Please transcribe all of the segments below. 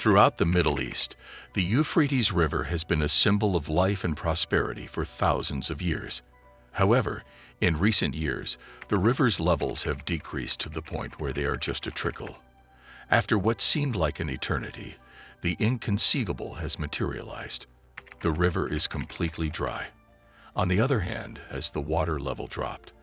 Throughout the Middle East, the Euphrates River has been a symbol of life and prosperity for thousands of years. However, in recent years, the river's levels have decreased to the point where they are just a trickle. After what seemed like an eternity, the inconceivable has materialized. The river is completely dry. On the other hand, as the water level dropped,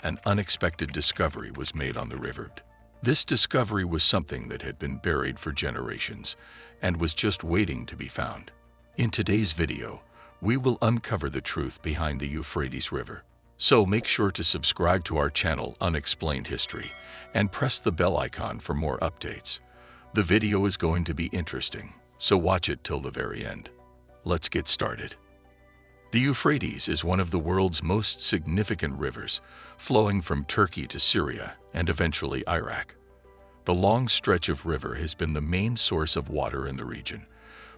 an unexpected discovery was made on the riverbed. This discovery was something that had been buried for generations and was just waiting to be found. In today's video, we will uncover the truth behind the Euphrates River. So make sure to subscribe to our channel Unexplained History and press the bell icon for more updates. The video is going to be interesting, so watch it till the very end. Let's get started. The Euphrates is one of the world's most significant rivers, flowing from Turkey to Syria and eventually Iraq. The long stretch of river has been the main source of water in the region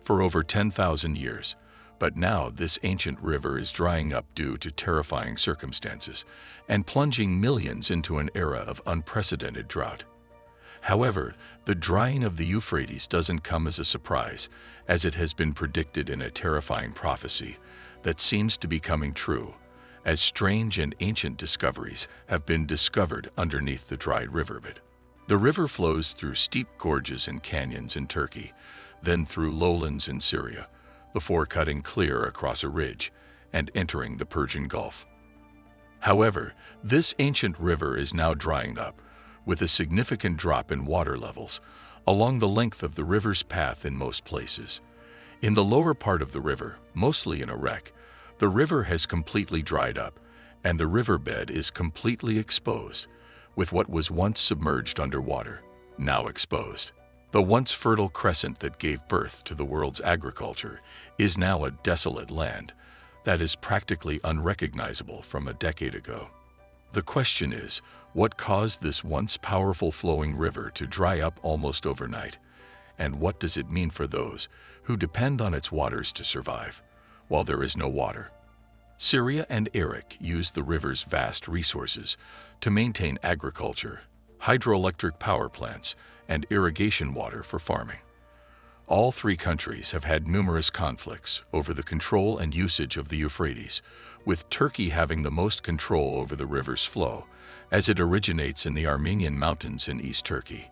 for over 10,000 years, but now this ancient river is drying up due to terrifying circumstances and plunging millions into an era of unprecedented drought. However, the drying of the Euphrates doesn't come as a surprise, as it has been predicted in a terrifying prophecy that seems to be coming true, as strange and ancient discoveries have been discovered underneath the dried riverbed. The river flows through steep gorges and canyons in Turkey, then through lowlands in Syria, before cutting clear across a ridge and entering the Persian Gulf. However, this ancient river is now drying up, with a significant drop in water levels along the length of the river's path in most places. In the lower part of the river, mostly in a wreck, the river has completely dried up, and the riverbed is completely exposed, with what was once submerged underwater, now exposed. The once fertile crescent that gave birth to the world's agriculture is now a desolate land that is practically unrecognizable from a decade ago. The question is, what caused this once powerful flowing river to dry up almost overnight? And what does it mean for those who depend on its waters to survive, while there is no water? Syria and Iraq use the river's vast resources to maintain agriculture, hydroelectric power plants, and irrigation water for farming. All three countries have had numerous conflicts over the control and usage of the Euphrates, with Turkey having the most control over the river's flow, as it originates in the Armenian mountains in East Turkey.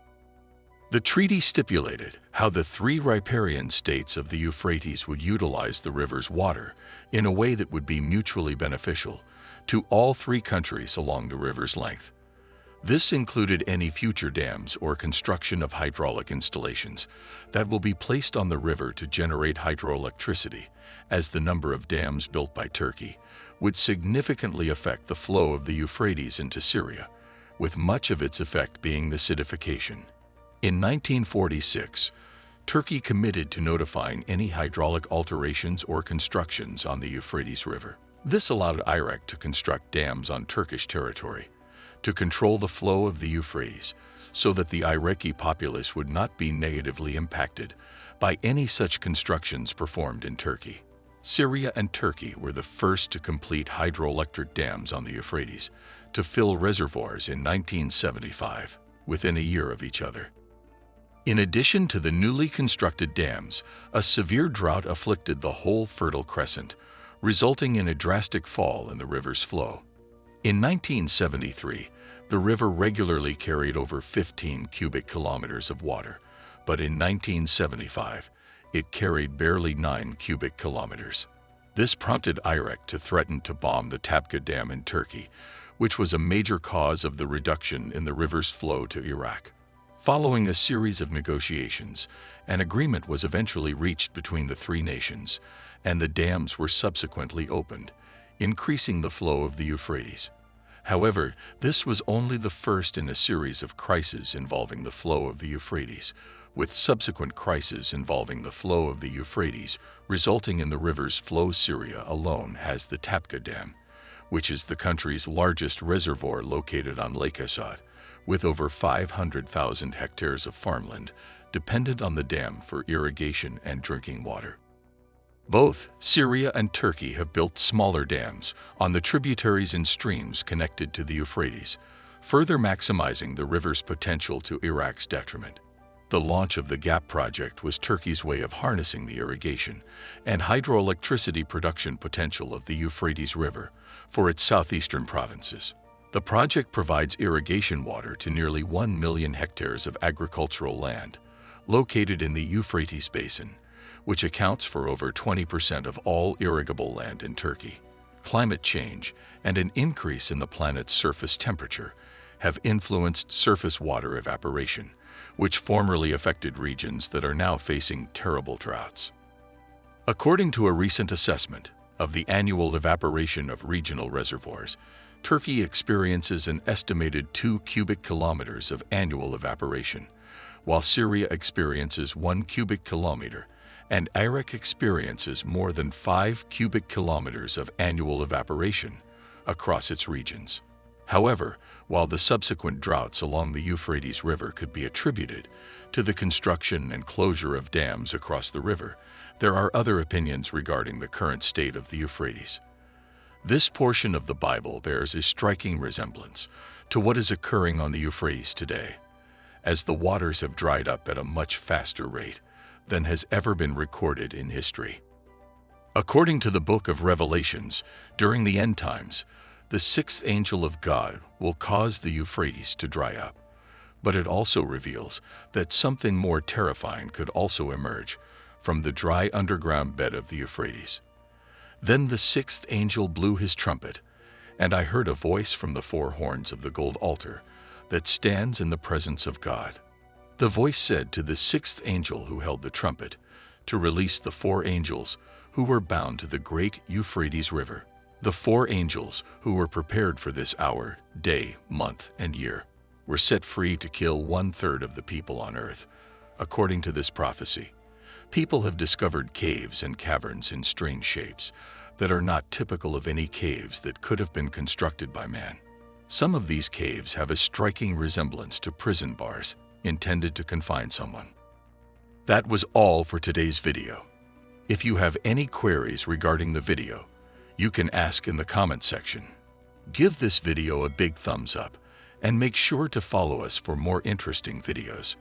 The treaty stipulated how the three riparian states of the Euphrates would utilize the river's water in a way that would be mutually beneficial to all three countries along the river's length. This included any future dams or construction of hydraulic installations that will be placed on the river to generate hydroelectricity, as the number of dams built by Turkey would significantly affect the flow of the Euphrates into Syria, with much of its effect being the acidification. In 1946, Turkey committed to notifying any hydraulic alterations or constructions on the Euphrates River. This allowed Iraq to construct dams on Turkish territory to control the flow of the Euphrates so that the Iraqi populace would not be negatively impacted by any such constructions performed in Turkey. Syria and Turkey were the first to complete hydroelectric dams on the Euphrates to fill reservoirs in 1975, within a year of each other. In addition to the newly constructed dams, a severe drought afflicted the whole Fertile Crescent, resulting in a drastic fall in the river's flow. In 1973, the river regularly carried over 15 cubic kilometers of water, but in 1975, it carried barely 9 cubic kilometers. This prompted Iraq to threaten to bomb the Tapka Dam in Turkey, which was a major cause of the reduction in the river's flow to Iraq. Following a series of negotiations, an agreement was eventually reached between the three nations, and the dams were subsequently opened, increasing the flow of the Euphrates. However, this was only the first in a series of crises involving the flow of the Euphrates, with subsequent crises involving the flow of the Euphrates resulting in the river's flow. Syria alone has the Tapka Dam, which is the country's largest reservoir located on Lake Assad, with over 500,000 hectares of farmland dependent on the dam for irrigation and drinking water. Both Syria and Turkey have built smaller dams on the tributaries and streams connected to the Euphrates, further maximizing the river's potential to Iraq's detriment. The launch of the GAP project was Turkey's way of harnessing the irrigation and hydroelectricity production potential of the Euphrates River for its southeastern provinces. The project provides irrigation water to nearly 1 million hectares of agricultural land located in the Euphrates Basin, which accounts for over 20% of all irrigable land in Turkey. Climate change and an increase in the planet's surface temperature have influenced surface water evaporation, which formerly affected regions that are now facing terrible droughts. According to a recent assessment of the annual evaporation of regional reservoirs, Turkey experiences an estimated 2 cubic kilometers of annual evaporation, while Syria experiences 1 cubic kilometer and Iraq experiences more than 5 cubic kilometers of annual evaporation across its regions. However, while the subsequent droughts along the Euphrates River could be attributed to the construction and closure of dams across the river, there are other opinions regarding the current state of the Euphrates. This portion of the Bible bears a striking resemblance to what is occurring on the Euphrates today, as the waters have dried up at a much faster rate than has ever been recorded in history. According to the book of Revelations, during the end times, the sixth angel of God will cause the Euphrates to dry up, but it also reveals that something more terrifying could also emerge from the dry underground bed of the Euphrates. Then the sixth angel blew his trumpet, and I heard a voice from the 4 horns of the gold altar that stands in the presence of God. The voice said to the sixth angel who held the trumpet to release the 4 angels who were bound to the great Euphrates River. The 4 angels who were prepared for this hour, day, month, and year were set free to kill 1/3 of the people on earth. According to this prophecy, people have discovered caves and caverns in strange shapes that are not typical of any caves that could have been constructed by man. Some of these caves have a striking resemblance to prison bars intended to confine someone. That was all for today's video. If you have any queries regarding the video, you can ask in the comment section. Give this video a big thumbs up and make sure to follow us for more interesting videos.